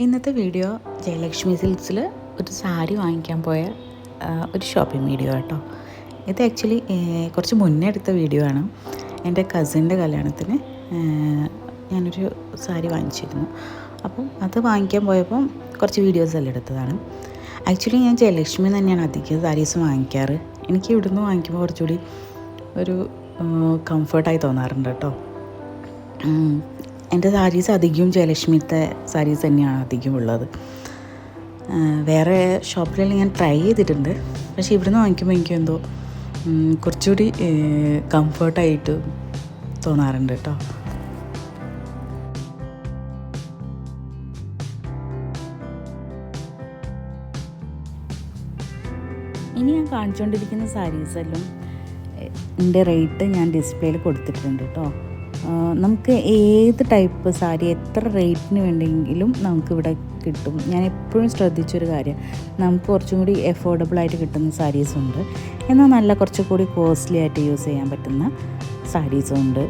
ഇന്നത്തെ വീഡിയോ ജയലക്ഷ്മി സിൽക്സിൽ ഒരു സാരി വാങ്ങിക്കാൻ പോയ ഒരു ഷോപ്പിംഗ് വീഡിയോ കേട്ടോ. ഇത് ആക്ച്വലി കുറച്ച് മുന്നേ എടുത്ത വീഡിയോ ആണ്. എൻ്റെ കസിൻ്റെ കല്യാണത്തിന് ഞാനൊരു സാരി വാങ്ങിച്ചിരുന്നു. അപ്പം അത് വാങ്ങിക്കാൻ പോയപ്പം കുറച്ച് വീഡിയോസ് എല്ലാം എടുത്തതാണ്. ആക്ച്വലി ഞാൻ ജയലക്ഷ്മി തന്നെയാണ് അധികം സാരീസ് വാങ്ങിക്കാറ്. എനിക്ക് ഇവിടുന്ന് വാങ്ങിക്കുമ്പോൾ കുറച്ചുകൂടി ഒരു കംഫർട്ടായി തോന്നാറുണ്ട് കേട്ടോ. എൻ്റെ സാരീസ് അധികവും ജയലക്ഷ്മിത്തെ സാരീസ് തന്നെയാണ് അധികം ഉള്ളത്. വേറെ ഷോപ്പിലെല്ലാം ഞാൻ ട്രൈ ചെയ്തിട്ടുണ്ട്, പക്ഷേ ഇവിടുന്ന് വാങ്ങിക്കുമ്പോൾ എനിക്ക് എന്തോ കുറച്ചുകൂടി കംഫർട്ടായിട്ട് തോന്നാറുണ്ട് കേട്ടോ. ഇനി ഞാൻ കാണിച്ചുകൊണ്ടിരിക്കുന്ന സാരീസെല്ലാം എൻ്റെ റേറ്റ് ഞാൻ ഡിസ്പ്ലേയിൽ കൊടുത്തിട്ടുണ്ട് കേട്ടോ. നമുക്ക് ഏത് ടൈപ്പ് സാരി എത്ര റേറ്റിന് വേണ്ടെങ്കിലും നമുക്കിവിടെ കിട്ടും. ഞാൻ എപ്പോഴും ശ്രദ്ധിച്ചൊരു കാര്യം, നമുക്ക് കുറച്ചും കൂടി എഫോർഡബിളായിട്ട് കിട്ടുന്ന സാരീസും ഉണ്ട്, എന്നാൽ നല്ല കുറച്ചും കൂടി കോസ്റ്റ്ലി ആയിട്ട് യൂസ് ചെയ്യാൻ പറ്റുന്ന സാരീസും ഉണ്ട്.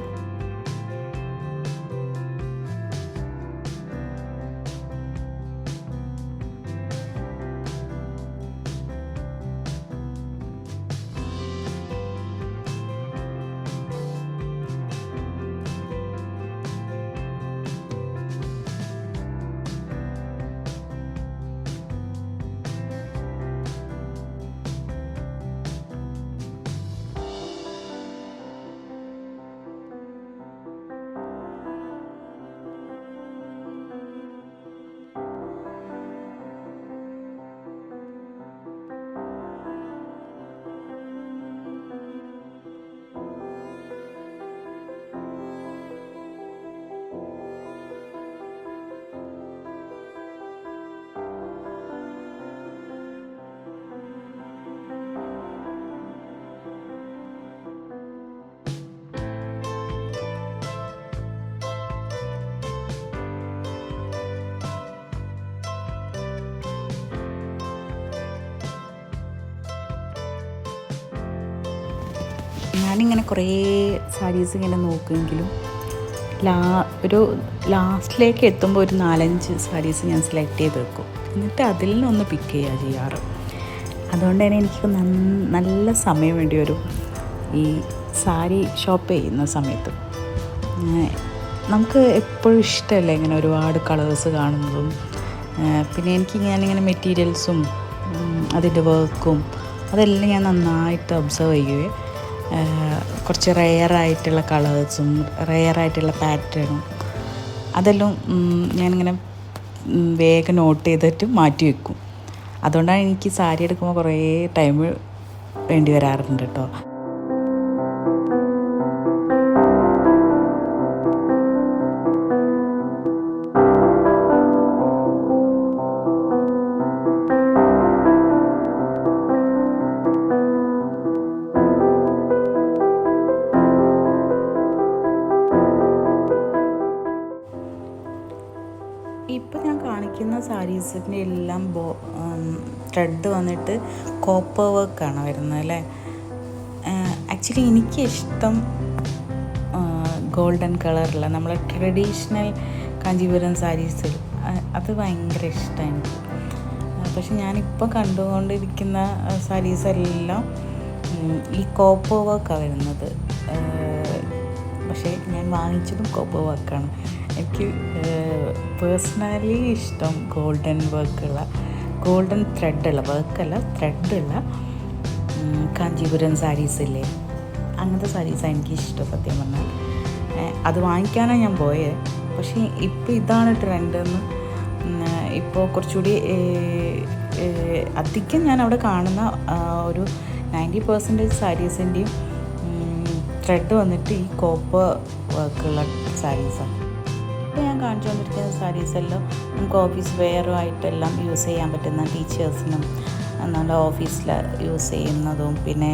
ഞാനിങ്ങനെ കുറേ സാരീസ് ഇങ്ങനെ നോക്കുമെങ്കിലും ഒരു ലാസ്റ്റിലേക്ക് എത്തുമ്പോൾ ഒരു 4-5 സാരീസ് ഞാൻ സെലക്ട് ചെയ്ത് വെക്കും, എന്നിട്ട് അതിൽ നിന്നൊന്ന് പിക്ക് ചെയ്യുക ചെയ്യാറ്. അതുകൊണ്ട് തന്നെ എനിക്ക് നല്ല സമയം വേണ്ടി വരും ഈ സാരി ഷോപ്പ് ചെയ്യുന്ന സമയത്ത്. നമുക്ക് എപ്പോഴും ഇഷ്ടമല്ല ഇങ്ങനെ ഒരുപാട് കളേഴ്സ് കാണുന്നതും. പിന്നെ എനിക്ക് ഞാനിങ്ങനെ മെറ്റീരിയൽസും അതിൻ്റെ വർക്കും അതെല്ലാം ഞാൻ നന്നായിട്ട് ഒബ്സർവ് ചെയ്യുകയും കുറച്ച് റെയറായിട്ടുള്ള കളേഴ്സും റെയറായിട്ടുള്ള പാറ്റേണും അതെല്ലാം ഞാനിങ്ങനെ വേഗം നോട്ട് ചെയ്തിട്ട് മാറ്റി വയ്ക്കും. അതുകൊണ്ടാണ് എനിക്ക് സാരി എടുക്കുമ്പോൾ കുറേ ടൈം വേണ്ടി വരാറുണ്ട് കേട്ടോ. ഇപ്പോൾ ഞാൻ കാണിക്കുന്ന സാരീസിൻ്റെ എല്ലാം ത്രെഡ് വന്നിട്ട് കോപ്പർ വർക്കാണ് വരുന്നത് അല്ലേ. ആക്ച്വലി എനിക്കിഷ്ടം ഗോൾഡൻ കളറുള്ള നമ്മളെ ട്രഡീഷണൽ കാഞ്ചീപുരം സാരീസ്, അത് ഭയങ്കര ഇഷ്ടമാണ് എനിക്ക്. പക്ഷെ ഞാനിപ്പോൾ കണ്ടുകൊണ്ടിരിക്കുന്ന സാരീസെല്ലാം ഈ കോപ്പർ വർക്കാണ് വരുന്നത്. പക്ഷേ ഞാൻ വാങ്ങിച്ചതും കോപ്പർ വർക്കാണ്. എനിക്ക് പേഴ്സണലി ഇഷ്ടം ഗോൾഡൻ വർക്കുള്ള, ഗോൾഡൻ ത്രെഡുള്ള വർക്കല്ല ത്രെഡുള്ള കാഞ്ചീപുരം സാരീസില്ലേ, അങ്ങനത്തെ സാരീസാണ് എനിക്കിഷ്ടം സത്യം പറഞ്ഞാൽ. അത് വാങ്ങിക്കാനാണ് ഞാൻ പോയത്. പക്ഷേ ഇപ്പോൾ ഇതാണ് ട്രെൻഡെന്ന്. ഇപ്പോൾ കുറച്ചുകൂടി അധികം ഞാൻ അവിടെ കാണുന്ന ഒരു 90% സാരീസിൻ്റെയും ത്രെഡ് വന്നിട്ട് ഈ കോപ്പർ വർക്കുള്ള സാരീസാണ്. ഇപ്പോൾ ഞാൻ കാണിച്ചുകൊണ്ടിരിക്കുന്ന സാരീസെല്ലാം നമുക്ക് ഓഫീസ് വെയറുമായിട്ടെല്ലാം യൂസ് ചെയ്യാൻ പറ്റുന്ന, ടീച്ചേഴ്സിനും നല്ല ഓഫീസിൽ യൂസ് ചെയ്യുന്നതും പിന്നെ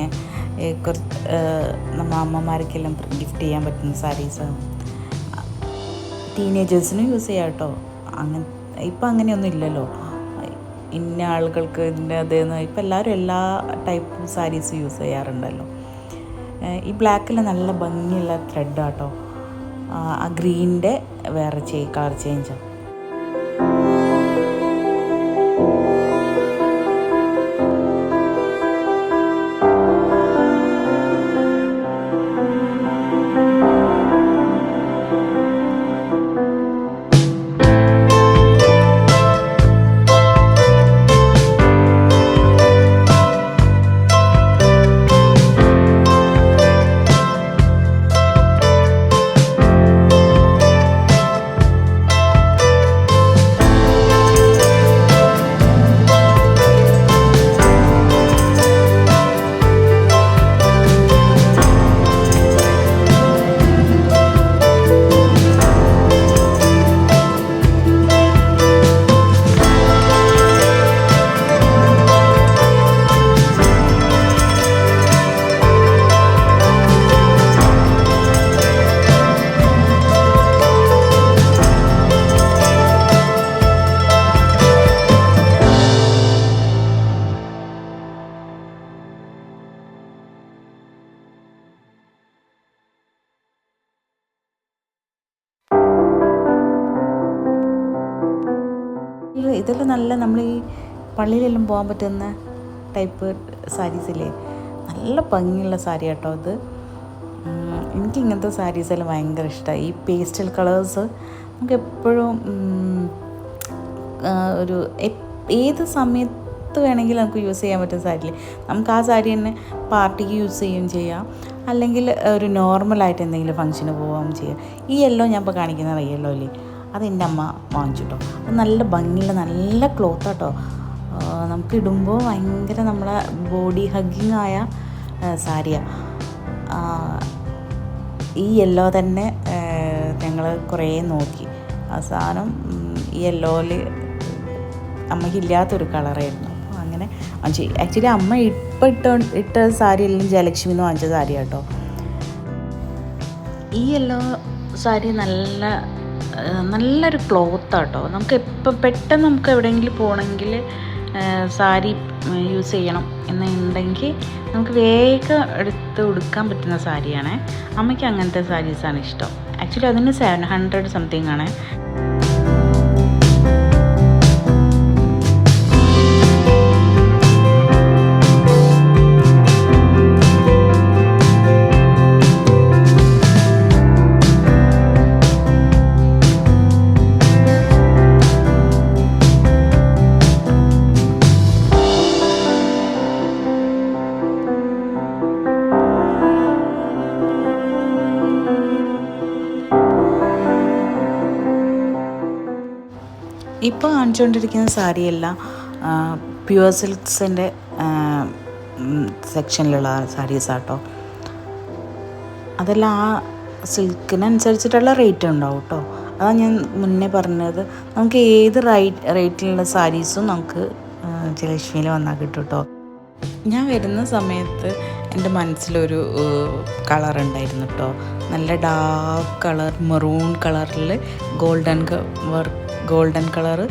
നമ്മൾ അമ്മമാർക്കെല്ലാം ഗിഫ്റ്റ് ചെയ്യാൻ പറ്റുന്ന സാരീസാണ്. ടീനേജേഴ്സിനും യൂസ് ചെയ്യാം കേട്ടോ. ഇപ്പം അങ്ങനെയൊന്നും ഇല്ലല്ലോ, ഇന്ന ആളുകൾക്ക് ഇതിൻ്റെ അതേന്ന്. ഇപ്പം എല്ലാവരും എല്ലാ ടൈപ്പ് സാരീസ് യൂസ് ചെയ്യാറുണ്ടല്ലോ. ഈ ബ്ലാക്കിൽ നല്ല ഭംഗിയുള്ള ത്രെഡാട്ടോ. ആ ഗ്രീനിൻ്റെ വേറെ കളർ ചേഞ്ചാണ്. ഇതെല്ലാം നല്ല നമ്മൾ ഈ പള്ളിയിലെല്ലാം പോകാൻ പറ്റുന്ന ടൈപ്പ് സാരീസില്ലേ, നല്ല ഭംഗിയുള്ള സാരി കേട്ടോ അത്. എനിക്ക് ഇങ്ങനത്തെ സാരീസെല്ലാം ഭയങ്കര ഇഷ്ടമായി. ഈ പേസ്റ്റൽ കളേഴ്സ് നമുക്ക് എപ്പോഴും ഒരു ഏത് സമയത്ത് വേണമെങ്കിലും നമുക്ക് യൂസ് ചെയ്യാൻ പറ്റുന്ന സാരിയില്ലേ, നമുക്ക് ആ സാരി തന്നെ പാർട്ടിക്ക് യൂസ് ചെയ്യുകയും ചെയ്യാം, അല്ലെങ്കിൽ ഒരു നോർമലായിട്ട് എന്തെങ്കിലും ഫംഗ്ഷന് പോവുകയും ചെയ്യാം. ഈ യെല്ലോ ഞാൻ ഇപ്പോൾ കാണിക്കുന്ന യെല്ലോ ഇല്ലേ, അത് എൻ്റെ അമ്മ വാങ്ങിച്ചു കേട്ടോ. അത് നല്ല ഭംഗിയുള്ള നല്ല ക്ലോത്ത് കേട്ടോ. നമുക്ക് ഇടുമ്പോൾ ഭയങ്കര നമ്മളെ ബോഡി ഹഗ്ഗിങ് ആയ സാരിയാണ്. ഈ യെല്ലോ തന്നെ ഞങ്ങൾ കുറേ നോക്കി. അവസാനം ഈ യെല്ലോയിൽ അമ്മയ്ക്കില്ലാത്തൊരു കളറായിരുന്നു. അപ്പോൾ അങ്ങനെ ആക്ച്വലി അമ്മ ഇട്ട സാരി എല്ലാം ജയലക്ഷ്മി എന്ന് വാങ്ങിച്ച സാരി കേട്ടോ. ഈ യെല്ലോ സാരി നല്ലൊരു ക്ലോത്താട്ടോ. നമുക്ക് എപ്പോൾ പെട്ടെന്ന് നമുക്ക് എവിടെയെങ്കിലും പോകണമെങ്കിൽ സാരി യൂസ് ചെയ്യണം എന്നുണ്ടെങ്കിൽ നമുക്ക് വേഗം എടുത്ത് ഉടുക്കാൻ പറ്റുന്ന സാരിയാണ്. അമ്മയ്ക്ക് അങ്ങനത്തെ സാരീസാണ് ഇഷ്ടം. ആക്ച്വലി അതിന് 700 സംതിങ് ആണ്. ഇപ്പോൾ കാണിച്ചുകൊണ്ടിരിക്കുന്ന സാരിയെല്ലാം പ്യുവർ സിൽക്സിൻ്റെ സെക്ഷനിലുള്ള സാരീസാട്ടോ. അതെല്ലാം ആ സിൽക്കിനനുസരിച്ചിട്ടുള്ള റേറ്റ് ഉണ്ടാവും കേട്ടോ. അതാണ് ഞാൻ മുന്നേ പറഞ്ഞത്. നമുക്ക് ഏത് റേറ്റിലുള്ള സാരീസും നമുക്ക് ജയലക്ഷ്മിയിൽ വന്നാൽ കിട്ടും കേട്ടോ. ഞാൻ വരുന്ന സമയത്ത് എൻ്റെ മനസ്സിലൊരു കളർ ഉണ്ടായിരുന്നു കേട്ടോ. നല്ല ഡാർക്ക് കളർ മെറൂൺ കളറിൽ ഗോൾഡൻ കളറ്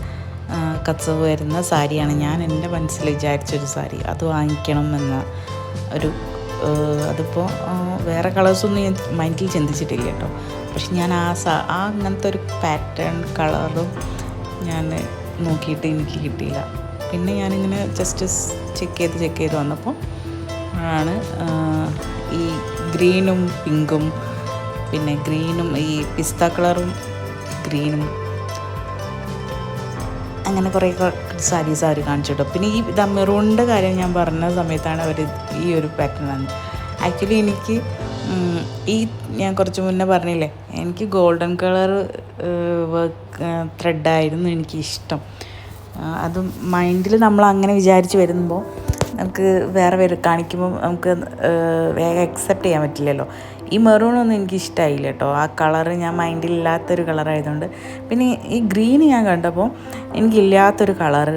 കച്ചവ് വരുന്ന സാരിയാണ് ഞാൻ എൻ്റെ മനസ്സിൽ വിചാരിച്ചൊരു സാരി. അത് വാങ്ങിക്കണം എന്ന ഒരു അതിപ്പോൾ വേറെ കളേഴ്സൊന്നും ഞാൻ മൈൻഡിൽ ചിന്തിച്ചിട്ടില്ല കേട്ടോ. പക്ഷെ ഞാൻ അങ്ങനത്തെ ഒരു പാറ്റേൺ കളറും ഞാൻ നോക്കിയിട്ട് എനിക്ക് കിട്ടിയില്ല. പിന്നെ ഞാനിങ്ങനെ ജസ്റ്റ് ചെക്ക് ചെയ്ത് വന്നപ്പോൾ ആണ് ഈ ഗ്രീനും പിങ്കും, പിന്നെ ഗ്രീനും ഈ പിസ്ത കളറും ഗ്രീനും അങ്ങനെ കുറേ സാരീസ് അവർ കാണിച്ചു കേട്ടോ. പിന്നെ ഈ മെറൂണിൻ്റെ കാര്യം ഞാൻ പറഞ്ഞ സമയത്താണ് അവർ ഈ ഒരു പാറ്റേൺ ആണ്. ആക്ച്വലി എനിക്ക് ഞാൻ കുറച്ച് മുന്നേ പറഞ്ഞില്ലേ, എനിക്ക് ഗോൾഡൻ കളർ ത്രെഡായിരുന്നു എനിക്കിഷ്ടം. അത് മൈൻഡിൽ നമ്മൾ അങ്ങനെ വിചാരിച്ച് വരുമ്പോൾ നമുക്ക് വേറെ കാണിക്കുമ്പോൾ നമുക്ക് വേഗം അക്സെപ്റ്റ് ചെയ്യാൻ പറ്റില്ലല്ലോ. ഈ മെറൂണൊന്നും എനിക്ക് ഇഷ്ടമായില്ല കേട്ടോ. ആ കളറ് ഞാൻ മൈൻഡിലില്ലാത്തൊരു കളറായതുകൊണ്ട്. പിന്നെ ഈ ഗ്രീൻ ഞാൻ കണ്ടപ്പോൾ എനിക്കില്ലാത്തൊരു കളറ്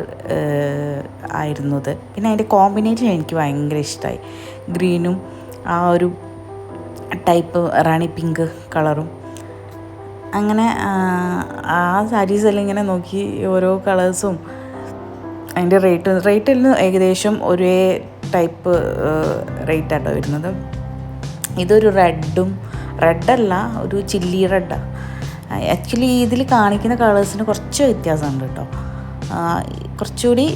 ആയിരുന്നു ഇത്. പിന്നെ അതിൻ്റെ കോമ്പിനേഷൻ എനിക്ക് ഭയങ്കര ഇഷ്ടമായി. ഗ്രീനും ആ ഒരു ടൈപ്പ് റാണി പിങ്ക് കളറും. അങ്ങനെ ആ സാരീസെല്ലാം ഇങ്ങനെ നോക്കി ഓരോ കളേഴ്സും അതിൻ്റെ റേറ്റെല്ലാം ഏകദേശം ഒരേ ടൈപ്പ് റേറ്റാട്ടോ വരുന്നത്. ഇതൊരു റെഡല്ല, ഒരു ചില്ലി റെഡാണ്. ആക്ച്വലി ഇതിൽ കാണിക്കുന്ന കളേഴ്സിന് കുറച്ച് വ്യത്യാസമുണ്ട് കേട്ടോ. കുറച്ചുകൂടി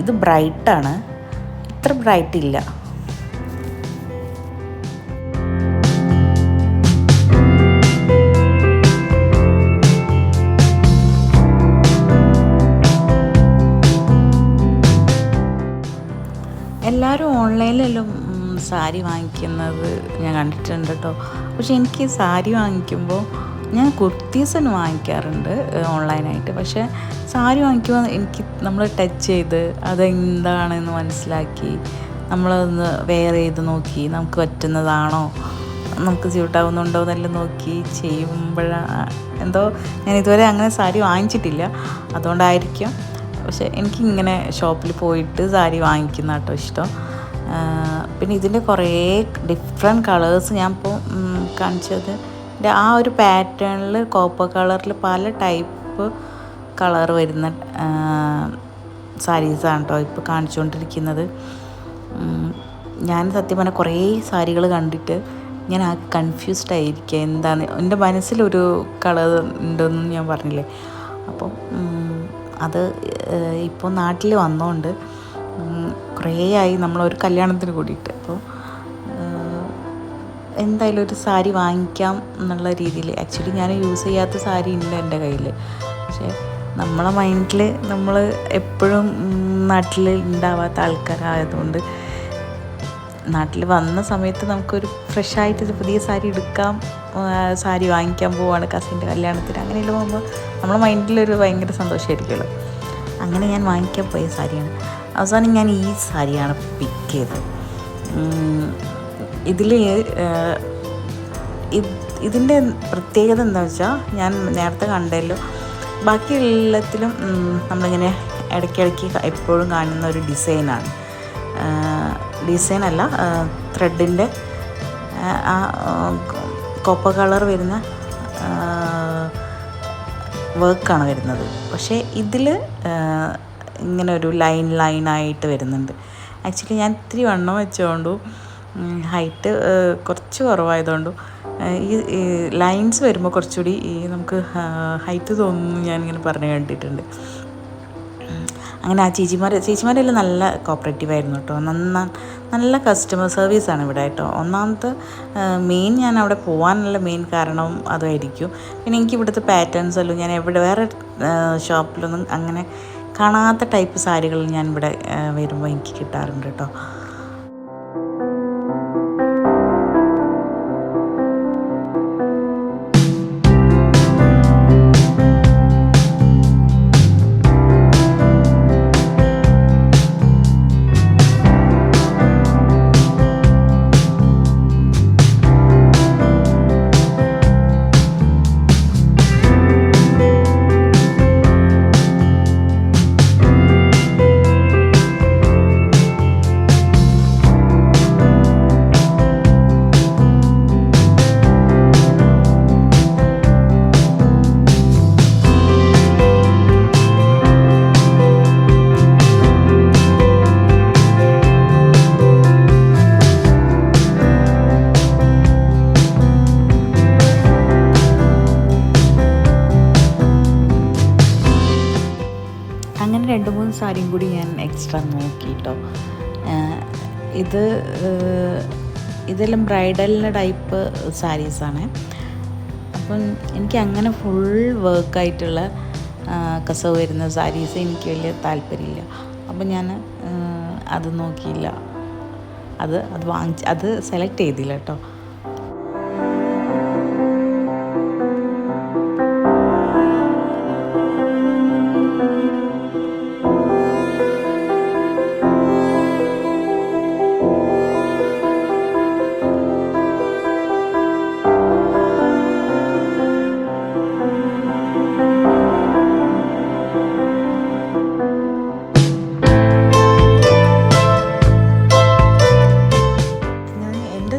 ഇത് ബ്രൈറ്റാണ്, ഇത്ര ബ്രൈറ്റ് ഇല്ല. എല്ലാവരും ഓൺലൈനിലെല്ലാം സാരി വാങ്ങിക്കുന്നത് ഞാൻ കണ്ടിട്ടുണ്ട് കേട്ടോ. പക്ഷെ എനിക്ക് സാരി വാങ്ങിക്കുമ്പോൾ ഞാൻ കുർത്തീസൊന്നും വാങ്ങിക്കാറുണ്ട് ഓൺലൈനായിട്ട്. പക്ഷേ സാരി വാങ്ങിക്കുമ്പോൾ എനിക്ക് നമ്മൾ ടച്ച് ചെയ്ത് അതെന്താണെന്ന് മനസ്സിലാക്കി നമ്മളൊന്ന് വെയർ ചെയ്ത് നോക്കി നമുക്ക് പറ്റുന്നതാണോ, നമുക്ക് സ്യൂട്ടാവുന്നുണ്ടോ എന്നെല്ലാം നോക്കി ചെയ്യുമ്പോഴാണ് എന്തോ ഞാൻ ഇതുവരെ അങ്ങനെ സാരി വാങ്ങിച്ചിട്ടില്ല, അതുകൊണ്ടായിരിക്കും. പക്ഷെ എനിക്കിങ്ങനെ ഷോപ്പിൽ പോയിട്ട് സാരി വാങ്ങിക്കുന്ന കേട്ടോ ഇഷ്ടം. പിന്നെ ഇതിൻ്റെ കുറേ ഡിഫറെൻറ്റ് കളേഴ്സ് ഞാൻ ഇപ്പോൾ കാണിച്ചത് ആ ഒരു പാറ്റേണിൽ കോപ്പർ കളറിൽ പല ടൈപ്പ് കളർ വരുന്ന സാരീസാണ് കേട്ടോ ഇപ്പോൾ കാണിച്ചുകൊണ്ടിരിക്കുന്നത്. ഞാൻ സത്യം പറഞ്ഞാൽ കുറേ സാരികൾ കണ്ടിട്ട് ഞാൻ ആ കൺഫ്യൂസ്ഡ് ആയിരിക്കുക, എന്താണ് എൻ്റെ മനസ്സിലൊരു കളർ ഉണ്ടെന്ന് ഞാൻ പറഞ്ഞില്ലേ. അപ്പോൾ അത് ഇപ്പോൾ നാട്ടിൽ വന്നതുകൊണ്ട് കുറേ ആയി നമ്മളൊരു കല്യാണത്തിന് കൂടിയിട്ട്. അപ്പോൾ എന്തായാലും ഒരു സാരി വാങ്ങിക്കാം എന്നുള്ള രീതിയിൽ. ആക്ച്വലി ഞാൻ യൂസ് ചെയ്യാത്ത സാരി ഉണ്ട് എൻ്റെ കയ്യിൽ. പക്ഷേ നമ്മളെ മൈൻഡിൽ നമ്മൾ എപ്പോഴും നാട്ടിൽ ഉണ്ടാവാത്ത ആൾക്കാരായതുകൊണ്ട് നാട്ടിൽ വന്ന സമയത്ത് നമുക്കൊരു ഫ്രഷായിട്ട് പുതിയ സാരി എടുക്കാം, സാരി വാങ്ങിക്കാൻ പോവാണ് കസിൻ്റെ കല്യാണത്തിന്, അങ്ങനെയുള്ള പോകുമ്പോൾ നമ്മളെ മൈൻഡിലൊരു ഭയങ്കര സന്തോഷമായിരിക്കുമല്ലോ. അങ്ങനെ ഞാൻ വാങ്ങിക്കാൻ പോയ സാരിയാണ്. അവസാനം ഞാൻ ഈ സാരിയാണ് പിക്ക് ചെയ്തത്. ഇതിൻ്റെ പ്രത്യേകത എന്താണെന്ന് വെച്ചാൽ, ഞാൻ നേരത്തെ കണ്ടല്ലോ ബാക്കി എല്ലാത്തിലും നമ്മളിങ്ങനെ ഇടയ്ക്കിടയ്ക്ക് എപ്പോഴും കാണുന്ന ഒരു ഡിസൈനാണ്. ഡിസൈനല്ല, ത്രെഡിൻ്റെ ആ കോപ്പർ കളർ വരുന്ന വർക്കാണ് വരുന്നത്. പക്ഷേ ഇതിൽ ഇങ്ങനെ ഒരു ലൈനായിട്ട് വരുന്നുണ്ട്. ആക്ച്വലി ഞാൻ ഇത്തിരി വണ്ണം വെച്ചുകൊണ്ടും ഹൈറ്റ് കുറച്ച് കുറവായതുകൊണ്ടും ഈ ലൈൻസ് വരുമ്പോൾ കുറച്ചുകൂടി നമുക്ക് ഹൈറ്റ് തോന്നുന്നു ഞാനിങ്ങനെ പറഞ്ഞു കണ്ടിട്ടുണ്ട്. അങ്ങനെ ആ ചേച്ചിമാരെല്ലാം നല്ല കോപ്പറേറ്റീവായിരുന്നു കേട്ടോ. നല്ല കസ്റ്റമർ സർവീസാണ് ഇവിടെ കേട്ടോ. ഒന്നാമത്തെ ഞാൻ അവിടെ പോകാനുള്ള മെയിൻ കാരണം അതുമായിരിക്കും. പിന്നെ എനിക്ക് ഇവിടുത്തെ പാറ്റേൺസ് എല്ലാം ഞാൻ വേറെ ഷോപ്പിലൊന്നും അങ്ങനെ കാണാത്ത ടൈപ്പ് സാരികൾ ഞാൻ ഇവിടെ വരുമ്പോൾ എനിക്ക് കിട്ടാറുണ്ട് കേട്ടോ. അങ്ങനെ 2-3 സാരിയും കൂടി ഞാൻ എക്സ്ട്രാ നോക്കി കേട്ടോ. ഇതെല്ലാം ബ്രൈഡലിൻ്റെ ടൈപ്പ് സാരീസാണ്. അപ്പം എനിക്ക് അങ്ങനെ ഫുൾ വർക്കായിട്ടുള്ള കസവ് വരുന്ന സാരീസ് എനിക്ക് വലിയ താല്പര്യമില്ല. അപ്പം ഞാൻ അത് നോക്കിയില്ല, അത് സെലക്ട് ചെയ്തില്ല കേട്ടോ.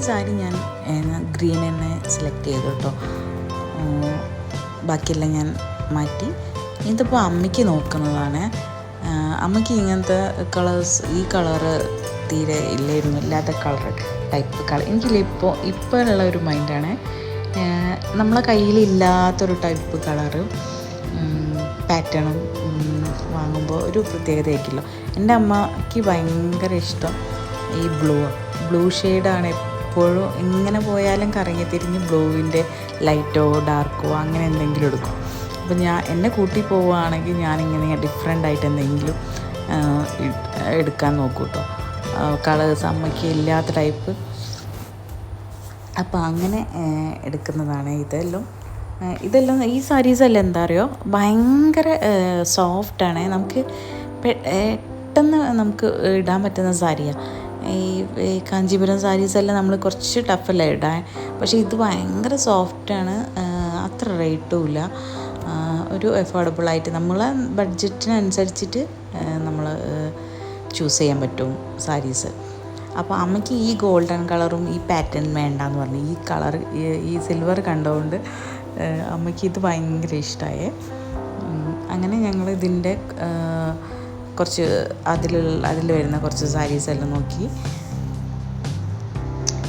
സാരി ഞാൻ ഗ്രീൻ തന്നെ സെലക്ട് ചെയ്തു കേട്ടോ. ബാക്കിയെല്ലാം ഞാൻ മാറ്റി. ഇതിപ്പോൾ അമ്മയ്ക്ക് നോക്കുന്നതാണ്. അമ്മയ്ക്ക് ഇങ്ങനത്തെ ഈ കളറ് തീരെ ഇല്ലായിരുന്നു, ഇല്ലാത്ത ടൈപ്പ് കളർ എനിക്കില്ല. ഇപ്പോൾ ഉള്ള ഒരു മൈൻഡാണ്. നമ്മളെ കയ്യിലില്ലാത്തൊരു ടൈപ്പ് കളറ് പാറ്റേണും വാങ്ങുമ്പോൾ ഒരു പ്രത്യേകതയായിരിക്കില്ല. എൻ്റെ അമ്മയ്ക്ക് ഭയങ്കര ഇഷ്ടം ഈ ബ്ലൂ ഷെയ്ഡാണ്. എപ്പോഴും എങ്ങനെ പോയാലും കറങ്ങി തിരിഞ്ഞ് ബ്ലൂവിൻ്റെ ലൈറ്റോ ഡാർക്കോ അങ്ങനെ എന്തെങ്കിലും എടുക്കും. അപ്പോൾ എന്നെ കൂട്ടി പോവുകയാണെങ്കിൽ ഞാനിങ്ങനെ ഡിഫറെൻ്റ് ആയിട്ട് എന്തെങ്കിലും എടുക്കാൻ നോക്കും കേട്ടോ. കളേഴ്സ് അമ്മയ്ക്ക് ഇല്ലാത്ത ടൈപ്പ്. അപ്പോൾ അങ്ങനെ എടുക്കുന്നതാണ് ഇതെല്ലാം. ഈ സാരീസെല്ലാം എന്താ അറിയോ, ഭയങ്കര സോഫ്റ്റാണ്. നമുക്ക് പെട്ടെന്ന് നമുക്ക് ഇടാൻ പറ്റുന്ന സാരിയാണ്. ഈ കാഞ്ചീപുരം സാരീസെല്ലാം നമ്മൾ കുറച്ച് ടഫല്ല ഇടാൻ. പക്ഷേ ഇത് ഭയങ്കര സോഫ്റ്റാണ്. അത്ര റേറ്റും ഇല്ല. ഒരു അഫോർഡബിളായിട്ട് നമ്മളെ ബഡ്ജറ്റിനനുസരിച്ചിട്ട് നമ്മൾ ചൂസ് ചെയ്യാൻ പറ്റും സാരീസ്. അപ്പോൾ അമ്മയ്ക്ക് ഈ ഗോൾഡൻ കളറും ഈ പാറ്റേൺ വേണ്ടാന്ന് പറഞ്ഞു. ഈ കളർ ഈ സിൽവർ കണ്ടുകൊണ്ട് അമ്മയ്ക്ക് ഇത് ഭയങ്കര ഇഷ്ടമായി. അങ്ങനെ ഞങ്ങൾ ഇതിൻ്റെ കുറച്ച് അതിൽ വരുന്ന കുറച്ച് സാരീസെല്ലാം നോക്കി.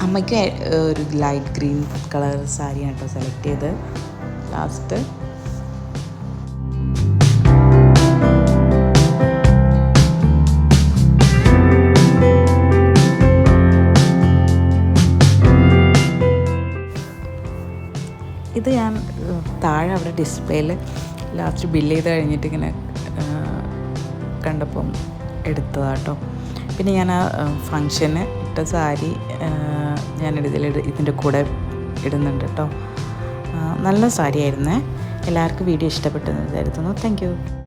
അമ്മയ്ക്ക് ഒരു ലൈറ്റ് ഗ്രീൻ കളർ സാരിയാണ് കേട്ടോ സെലക്ട് ചെയ്ത് ലാസ്റ്റ്. ഇത് ഞാൻ താഴെ അവിടെ ഡിസ്പ്ലേയിൽ ലാസ്റ്റ് ബില്ല് ചെയ്ത് കഴിഞ്ഞിട്ട് ഇങ്ങനെ കണ്ടപ്പം എടുത്തതാട്ടോ. പിന്നെ ഞാൻ ആ ഫങ്ഷന് ഇട്ട സാരി ഇതിൻ്റെ കൂടെ ഇടുന്നുണ്ട് കേട്ടോ. നല്ല സാരി ആയിരുന്നേ. എല്ലാവർക്കും വീഡിയോ ഇഷ്ടപ്പെട്ടെന്ന് കരുതുന്നു. Thank you.